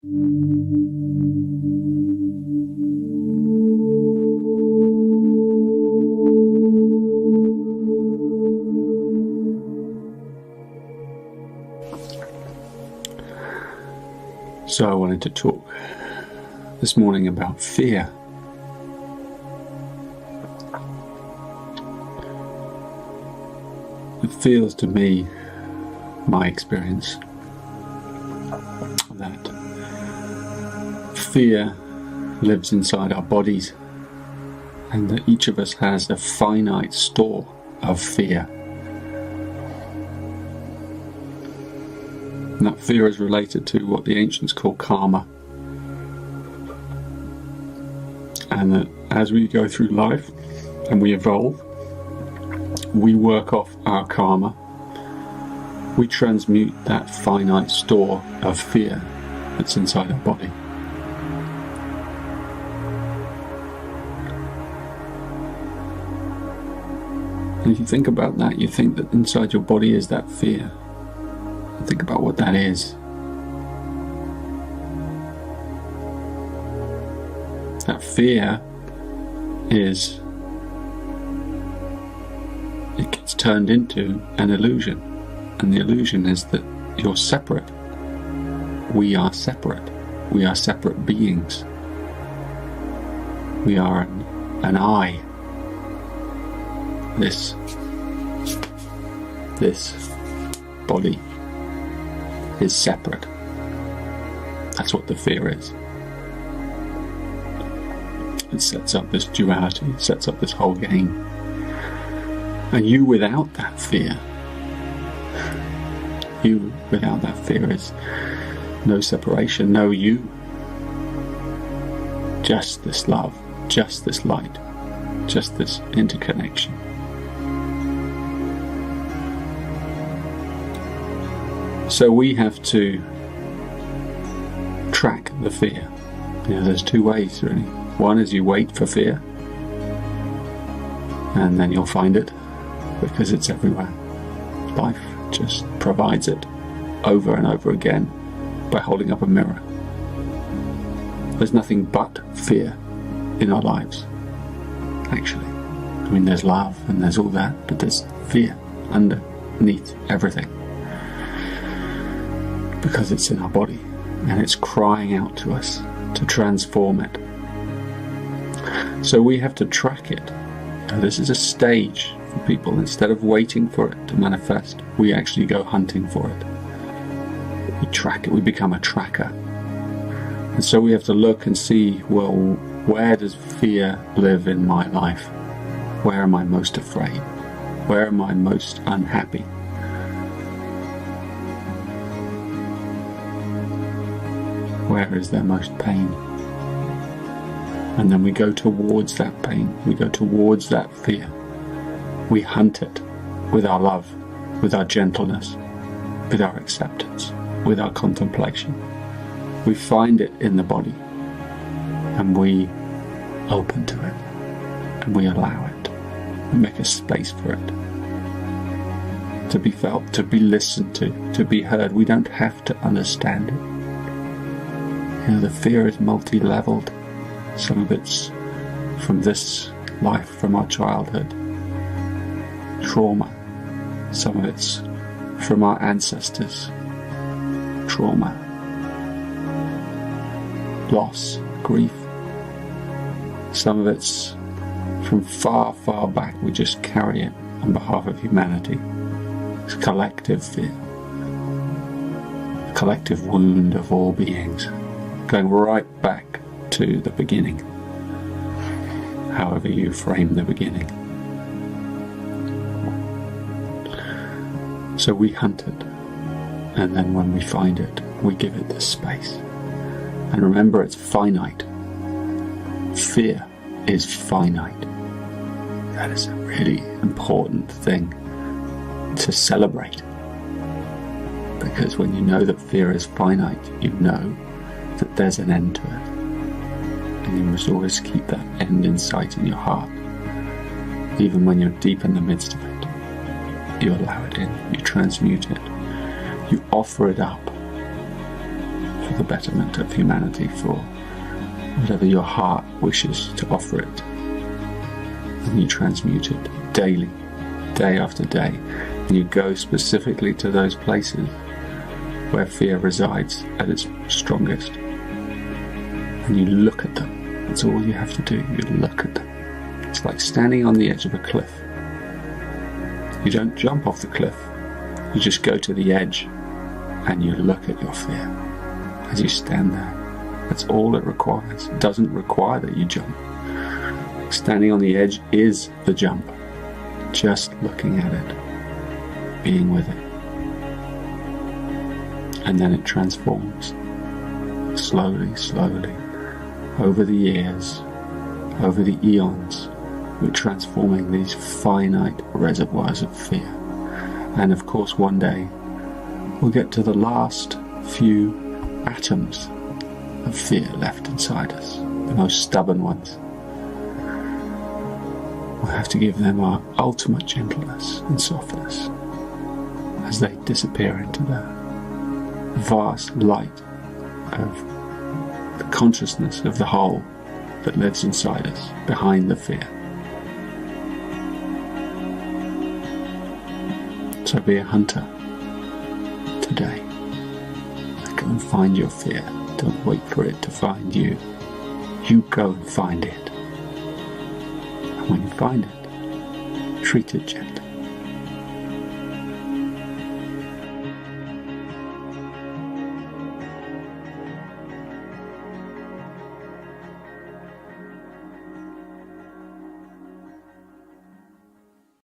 So I wanted to talk this morning about fear. It feels to me, my experience, that fear lives inside our bodies, and that each of us has a finite store of fear. And that fear is related to what the ancients call karma. And that as we go through life and we evolve, we work off our karma. We transmute that finite store of fear that's inside our body. And if you think about that, you think that inside your body is that fear. Think about what that is. That fear is, it gets turned into an illusion. And the illusion is that you're separate. We are separate. We are separate beings. We are an I. This body is separate. That's what the fear is. It sets up this duality, it sets up this whole game. And you without that fear, is no separation, no you. Just this love, just this light, just this interconnection. So we have to track the fear. There's two ways really. One is you wait for fear, and then you'll find it, because it's everywhere. Life just provides it over and over again by holding up a mirror. There's nothing but fear in our lives, actually. I mean, there's love and there's all that, but there's fear underneath everything. Because it's in our body and it's crying out to us to transform it. So we have to track it. Now, this is a stage for people. Instead of waiting for it to manifest, we actually go hunting for it. We track it, we become a tracker. And so we have to look and see, well, where does fear live in my life? Where am I most afraid? Where am I most unhappy? Where is there most pain? And then we go towards that pain, we go towards that fear. We hunt it with our love, with our gentleness, with our acceptance, with our contemplation. We find it in the body, and we open to it, and we allow it. We make a space for it to be felt, to be listened to be heard. We don't have to understand it. The fear is multi-leveled. Some of it's from this life, from our childhood, trauma. Some of it's from our ancestors, trauma, loss, grief. Some of it's from far, far back. We just carry it on behalf of humanity. It's collective fear, collective wound of all beings, going right back to the beginning, however you frame the beginning. So we hunt it, and then when we find it, we give it this space. And remember, it's finite. Fear is finite. That is a really important thing to celebrate. Because when you know that fear is finite, you know that there's an end to it. And you must always keep that end in sight in your heart. Even when you're deep in the midst of it, you allow it in, you transmute it, you offer it up for the betterment of humanity, for whatever your heart wishes to offer it. And you transmute it daily, day after day. And you go specifically to those places where fear resides at its strongest. And you look at them. That's all you have to do. You look at them. It's like standing on the edge of a cliff. You don't jump off the cliff. You just go to the edge and you look at your fear as you stand there. That's all it requires. It doesn't require that you jump. Standing on the edge is the jump. Just looking at it, being with it. And then it transforms. Slowly, slowly, over the years, over the eons, we're transforming these finite reservoirs of fear. And of course, one day, we'll get to the last few atoms of fear left inside us, the most stubborn ones. We'll have to give them our ultimate gentleness and softness as they disappear into the vast light of the consciousness of the whole that lives inside us, behind the fear. So be a hunter today. Go and find your fear. Don't wait for it to find you. You go and find it. And when you find it, treat it gently.